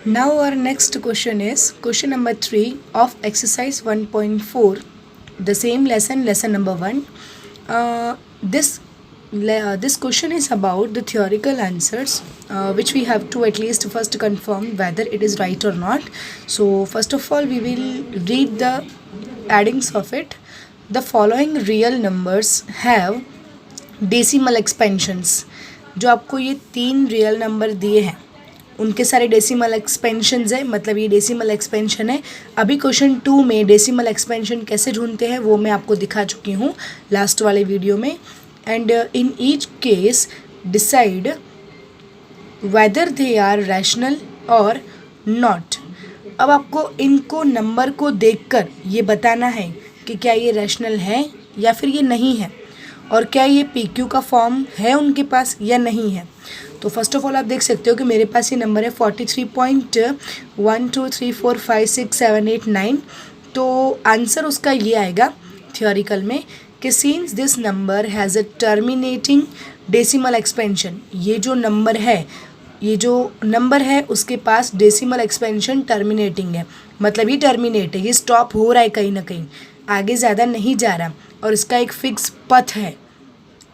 Now our next question is question number 3 of exercise 1.4, the same lesson number 1. This question is about the theoretical answers, which we have to at least first confirm whether it is right or not. So first of all we will read the addings of it. The following real numbers have decimal expansions. जो आपको ये 3 real number दिए हैं उनके सारे decimal expansions है, मतलब ये डेसिमल एक्सपेंशन है. अभी क्वेश्चन 2 में डेसिमल एक्सपेंशन कैसे ढूंढते हैं वो मैं आपको दिखा चुकी हूँ लास्ट वाले वीडियो में. And in each case decide whether they are rational और नॉट. अब आपको इनको नंबर को देखकर ये बताना है कि क्या ये रैशनल है या फिर ये नहीं है, और क्या ये पी क्यू का फॉर्म है उनके पास या नहीं है. तो फर्स्ट ऑफ ऑल आप देख सकते हो कि मेरे पास ये नंबर है 43.123456789. तो आंसर उसका ये आएगा थियोरिकल में कि since this number has a terminating decimal expansion. ये जो नंबर है उसके पास डेसिमल एक्सपेंशन टर्मिनेटिंग है, मतलब ये टर्मिनेट है, ये स्टॉप हो रहा है कहीं ना कहीं, आगे ज़्यादा नहीं जा रहा, और इसका एक फिक्स पथ है.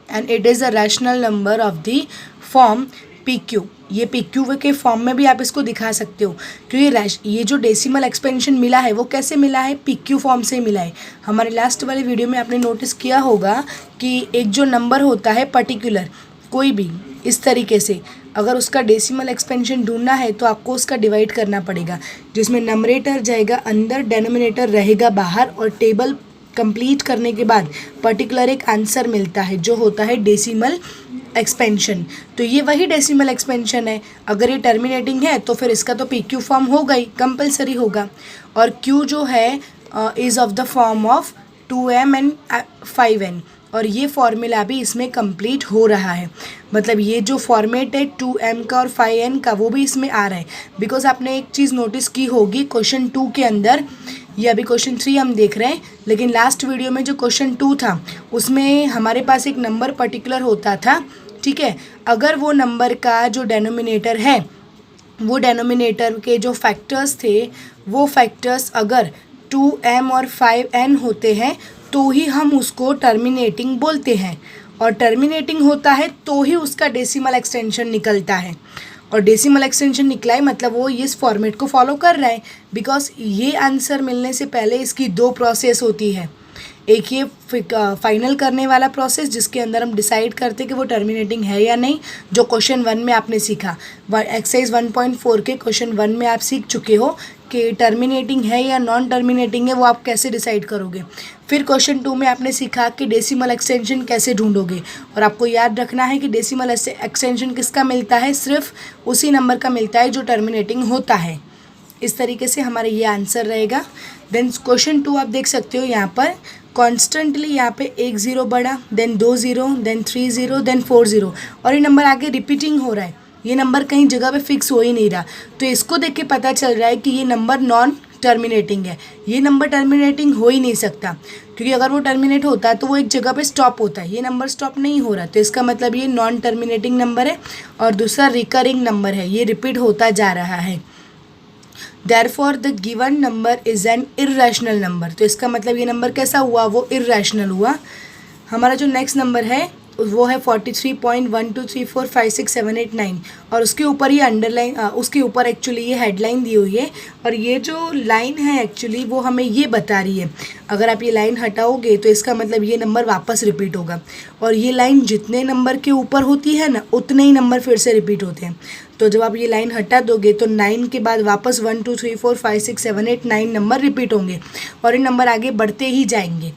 And it is a rational number of the form P Q. ये पी क्यू के फॉर्म में भी आप इसको दिखा सकते हो, क्योंकि ये जो डेसिमल एक्सपेंशन मिला है वो कैसे मिला है, पी क्यू फॉर्म से मिला है. हमारे लास्ट वाले वीडियो में आपने नोटिस किया होगा कि एक जो नंबर होता है पर्टिकुलर कोई भी इस तरीके से, अगर उसका डेसिमल एक्सपेंशन ढूंढना है तो आपको उसका डिवाइड करना पड़ेगा, जिसमें नंबरेटर जाएगा अंदर, डेनोमिनेटर रहेगा बाहर, और टेबल कंप्लीट करने के बाद पर्टिकुलर एक आंसर मिलता है जो होता है डेसिमल एक्सपेंशन. तो ये वही डेसिमल एक्सपेंशन है. अगर ये टर्मिनेटिंग है तो फिर इसका तो पी क्यू फॉर्म होगा ही, कंपलसरी होगा. और क्यू जो है is of the form of 2m and 5n, और ये फॉर्मूला भी इसमें कंप्लीट हो रहा है. मतलब ये जो फॉर्मेट है 2m का और 5n का वो भी इसमें आ रहा है. बिकॉज आपने एक चीज़ नोटिस की होगी क्वेश्चन 2 के अंदर, ये अभी क्वेश्चन 3 हम देख रहे हैं, लेकिन लास्ट वीडियो में जो क्वेश्चन 2 था उसमें हमारे पास एक नंबर पर्टिकुलर होता था, ठीक है. अगर वो नंबर का जो डेनोमिनेटर है, वो डेनोमिनेटर के जो फैक्टर्स थे वो फैक्टर्स अगर 2m और 5n होते हैं तो ही हम उसको टर्मिनेटिंग बोलते हैं, और टर्मिनेटिंग होता है तो ही उसका डेसिमल एक्सटेंशन निकलता है. और डेसिमल एक्सटेंशन निकला है मतलब वो इस फॉर्मेट को फॉलो कर रहा है. बिकॉज ये आंसर मिलने से पहले इसकी 2 प्रोसेस होती है. एक ये फाइनल करने वाला प्रोसेस जिसके अंदर हम डिसाइड करते कि वो टर्मिनेटिंग है या नहीं, जो क्वेश्चन 1 में आपने सीखा. एक्सरसाइज 1.4 के क्वेश्चन 1 में आप सीख चुके हो कि टर्मिनेटिंग है या नॉन टर्मिनेटिंग है, वो आप कैसे डिसाइड करोगे. फिर क्वेश्चन 2 में आपने सीखा कि डेसिमल एक्सटेंशन कैसे ढूंढोगे, और आपको याद रखना है कि डेसिमल एक्सटेंशन किसका मिलता है, सिर्फ उसी नंबर का मिलता है जो टर्मिनेटिंग होता है. इस तरीके से हमारा ये आंसर रहेगा. देन क्वेश्चन 2 आप देख सकते हो यहाँ पर कॉन्स्टेंटली यहाँ पे 1 0 बढ़ा, देन 2 0, देन 3 0, देन 4 0, और ये नंबर आगे रिपीटिंग हो रहा है. ये नंबर कहीं जगह पे फिक्स हो ही नहीं रहा. तो इसको देख के पता चल रहा है कि ये नंबर नॉन टर्मिनेटिंग है. ये नंबर टर्मिनेटिंग हो ही नहीं सकता, क्योंकि अगर वो टर्मिनेट होता है तो वो एक जगह पे स्टॉप होता है. ये नंबर स्टॉप नहीं हो रहा, तो इसका मतलब ये नॉन टर्मिनेटिंग नंबर है. और दूसरा रिकरिंग नंबर है, ये रिपीट होता जा रहा है. Therefore the given number is an irrational number. तो इसका मतलब ये नंबर कैसा हुआ, वो irrational हुआ. हमारा जो नेक्स्ट नंबर है वो है 43.123456789, और उसके ऊपर ये अंडरलाइन, उसके ऊपर एक्चुअली ये हेडलाइन दी हुई है, और ये जो लाइन है एक्चुअली वो हमें ये बता रही है. अगर आप ये लाइन हटाओगे तो इसका मतलब ये नंबर वापस रिपीट होगा, और ये लाइन जितने नंबर के ऊपर होती है ना उतने ही नंबर फिर से रिपीट होते हैं. तो जब आप ये लाइन हटा दोगे तो 9 के बाद वापस 1 2 3 4 5 6 7 8 9 नंबर रिपीट होंगे, और ये नंबर आगे बढ़ते ही जाएंगे.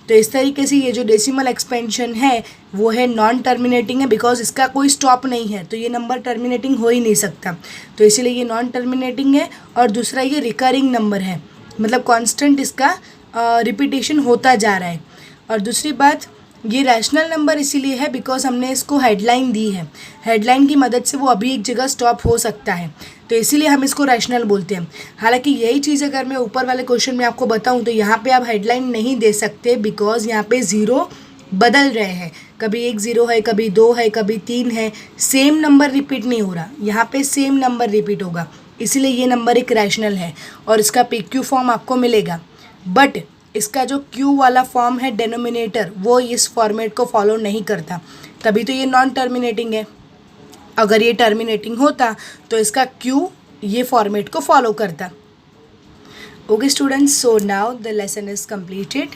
तो इस तरीके से ये जो डेसिमल एक्सपेंशन है वो है नॉन टर्मिनेटिंग है, बिकॉज इसका कोई स्टॉप नहीं है, तो ये नंबर टर्मिनेटिंग हो ही नहीं सकता. तो इसीलिए ये नॉन टर्मिनेटिंग है. और दूसरा ये रिकरिंग नंबर है, मतलब कांस्टेंट इसका रिपीटेशन होता जा रहा है. और दूसरी बात, ये रैशनल नंबर इसीलिए है बिकॉज हमने इसको हेडलाइन दी है. हेडलाइन की मदद से वो अभी एक जगह स्टॉप हो सकता है, तो इसीलिए हम इसको रैशनल बोलते हैं. हालांकि यही चीज़ अगर मैं ऊपर वाले क्वेश्चन में आपको बताऊं तो यहाँ पे आप हेडलाइन नहीं दे सकते, बिकॉज यहाँ पे ज़ीरो बदल रहे हैं. कभी 1 0 है, कभी 2 है, कभी 3 है. सेम नंबर रिपीट नहीं हो रहा, यहाँ पे सेम नंबर रिपीट होगा. इसीलिए ये नंबर एक रैशनल है और इसका PQ फॉर्म आपको मिलेगा। बट इसका जो Q वाला फॉर्म है डेनोमिनेटर, वो इस फॉर्मेट को फॉलो नहीं करता, तभी तो ये नॉन टर्मिनेटिंग है। अगर ये टर्मिनेटिंग होता तो इसका Q ये फॉर्मेट को फॉलो करता। Okay students, so now the lesson is completed.